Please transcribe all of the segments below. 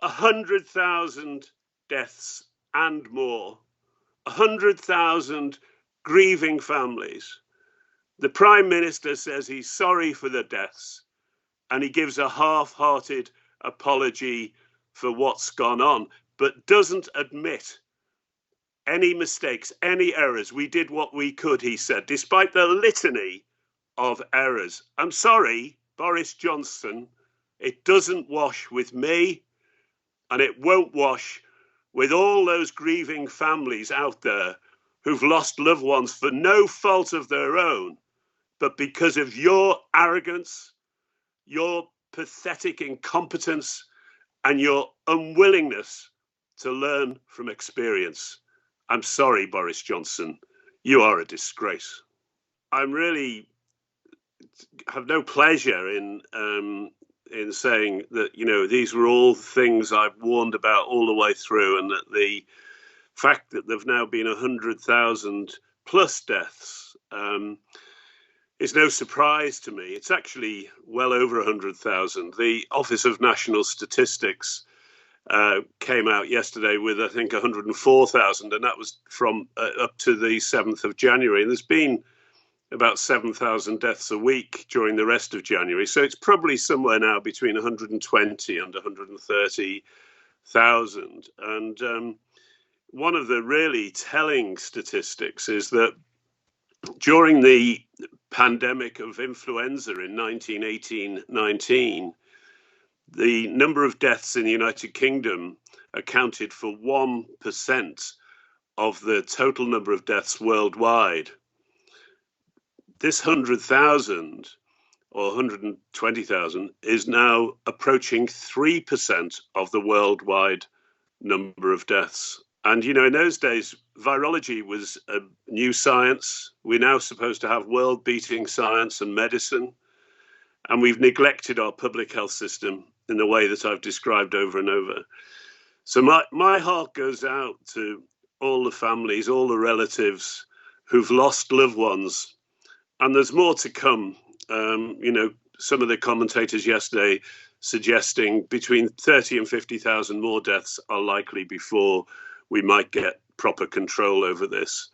100,000 deaths and more, 100,000 grieving families. The Prime Minister says he's sorry for the deaths and he gives a half-hearted apology for what's gone on, but doesn't admit any mistakes, any errors. We did what we could, he said, despite the litany of errors. I'm sorry, Boris Johnson, it doesn't wash with me, and it won't wash with all those grieving families out there who've lost loved ones for no fault of their own, but because of your arrogance, your pathetic incompetence, and your unwillingness to learn from experience. I'm sorry, Boris Johnson, you are a disgrace. I'm really have no pleasure in saying that, you know, these were all things I've warned about all the way through, and that the fact that there've now been 100,000 plus deaths is no surprise to me. It's actually well over 100,000. The Office of National Statistics came out yesterday with, I think, 104,000, and that was from up to the 7th of January. And there's been about 7,000 deaths a week during the rest of January. So it's probably somewhere now between 120 and 130,000. And one of the really telling statistics is that during the pandemic of influenza in 1918-19, the number of deaths in the United Kingdom accounted for 1% of the total number of deaths worldwide. This 100,000 or 120,000 is now approaching 3% of the worldwide number of deaths. And, you know, in those days, virology was a new science. We're now supposed to have world-beating science and medicine. And we've neglected our public health system in the way that I've described over and over. So my heart goes out to all the families, all the relatives who've lost loved ones. And there's more to come. You know, some of the commentators yesterday suggesting between 30 and 50,000 more deaths are likely before we might get proper control over this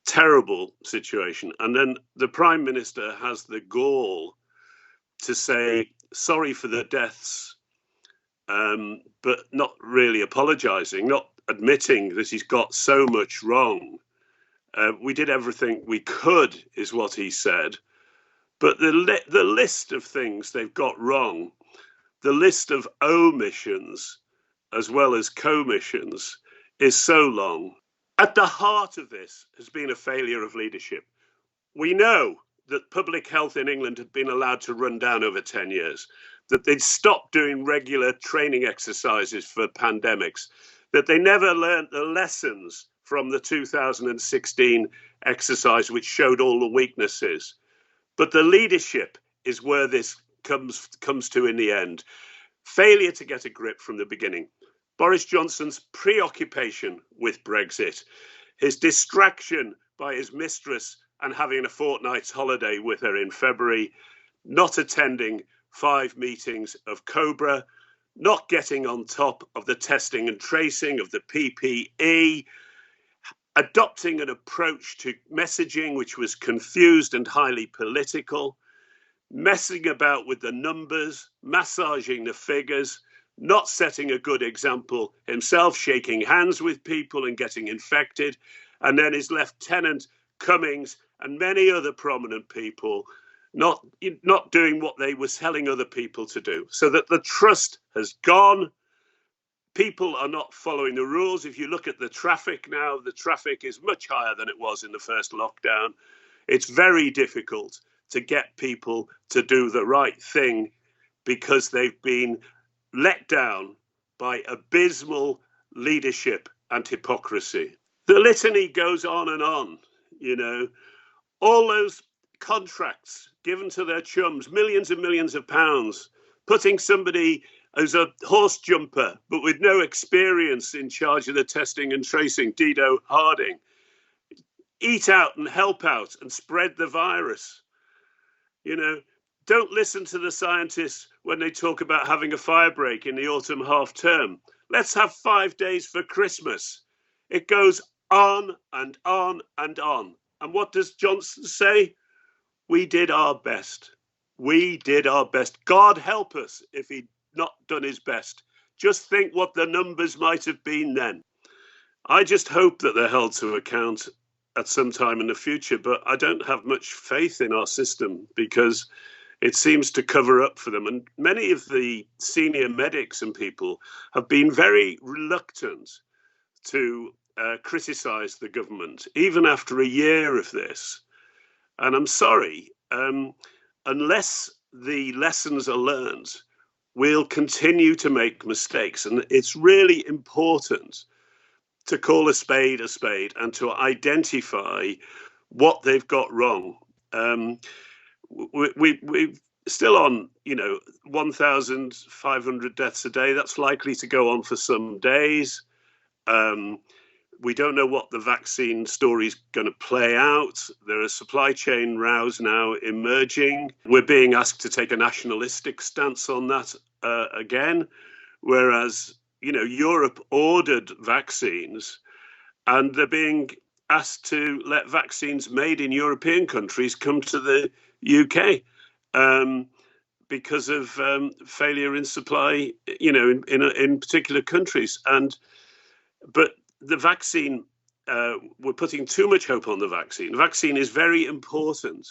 terrible situation. And then the Prime Minister has the gall to say sorry for the deaths, but not really apologising, not admitting that he's got so much wrong. We did everything we could, is what he said. But the list of things they've got wrong, the list of omissions as well as commissions, is so long. At the heart of this has been a failure of leadership. We know that public health in England had been allowed to run down over 10 years, that they'd stopped doing regular training exercises for pandemics, that they never learned the lessons from the 2016 exercise, which showed all the weaknesses. But the leadership is where this comes to in the end. Failure to get a grip from the beginning. Boris Johnson's preoccupation with Brexit, his distraction by his mistress and having a fortnight's holiday with her in February, not attending 5 meetings of COBRA, not getting on top of the testing and tracing of the PPE, adopting an approach to messaging which was confused and highly political, messing about with the numbers, massaging the figures, not setting a good example himself, shaking hands with people and getting infected, and then his Lieutenant Cummings and many other prominent people not doing what they were telling other people to do, so that the trust has gone. People are not following the rules. If you look at the traffic now, the traffic is much higher than it was in the first lockdown. It's very difficult to get people to do the right thing because they've been let down by abysmal leadership and hypocrisy. The litany goes on and on, you know. All those contracts given to their chums, millions and millions of pounds, putting somebody as a horse jumper, but with no experience in charge of the testing and tracing, Dido Harding. Eat out and help out and spread the virus. You know, Don't listen to the scientists when they talk about having a fire break in the autumn half term. Let's have 5 days for Christmas. It goes on and on and on. And what does Johnson say? We did our best. We did our best. God help us if he'd not done his best. Just think what the numbers might have been then. I just hope that they're held to account at some time in the future, but I don't have much faith in our system because it seems to cover up for them. And many of the senior medics and people have been very reluctant to criticize the government, even after a year of this. And I'm sorry, unless the lessons are learned, we'll continue to make mistakes. And it's really important to call a spade and to identify what they've got wrong. We're still on, 1,500 deaths a day. That's likely to go on for some days. We don't know what the vaccine story is going to play out. There are supply chain rows now emerging. We're being asked to take a nationalistic stance on that again, whereas, Europe ordered vaccines and they're being asked to let vaccines made in European countries come to the UK because of failure in supply, in particular countries. But the vaccine, we're putting too much hope on the vaccine. The vaccine is very important,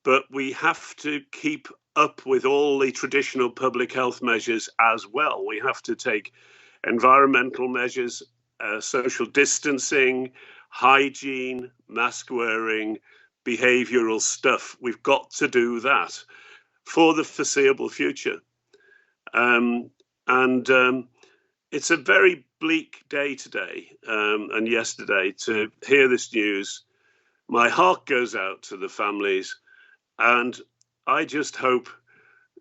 but we have to keep up with all the traditional public health measures as well. We have to take environmental measures, social distancing, hygiene, mask wearing, behavioral stuff. We've got to do that for the foreseeable future. It's a very bleak day today and yesterday to hear this news. My heart goes out to the families, and I just hope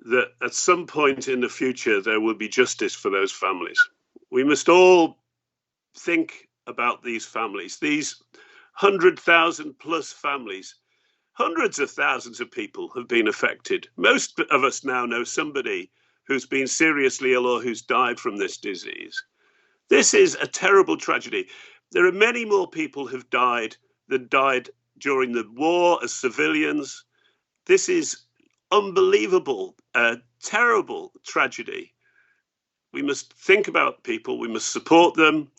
that at some point in the future there will be justice for those families. We must all think about these families, these 100,000 plus families. Hundreds of thousands of people have been affected. Most of us now know somebody who's been seriously ill or who's died from this disease. This is a terrible tragedy. There are many more people who've died than died during the war as civilians. This is unbelievable, a terrible tragedy. We must think about people, we must support them,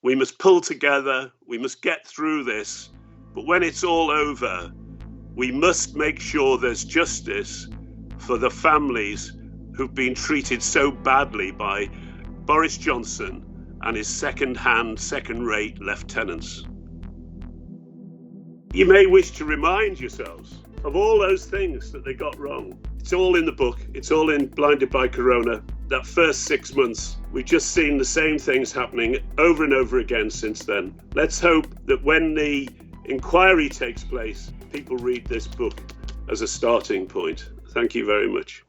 we must pull together, we must get through this. But when it's all over, we must make sure there's justice for the families who've been treated so badly by Boris Johnson and his second-hand, second-rate lieutenants. You may wish to remind yourselves of all those things that they got wrong. It's all in the book. It's all in Blinded by Corona. That first 6 months, we've just seen the same things happening over and over again since then. Let's hope that when the inquiry takes place, people read this book as a starting point. Thank you very much.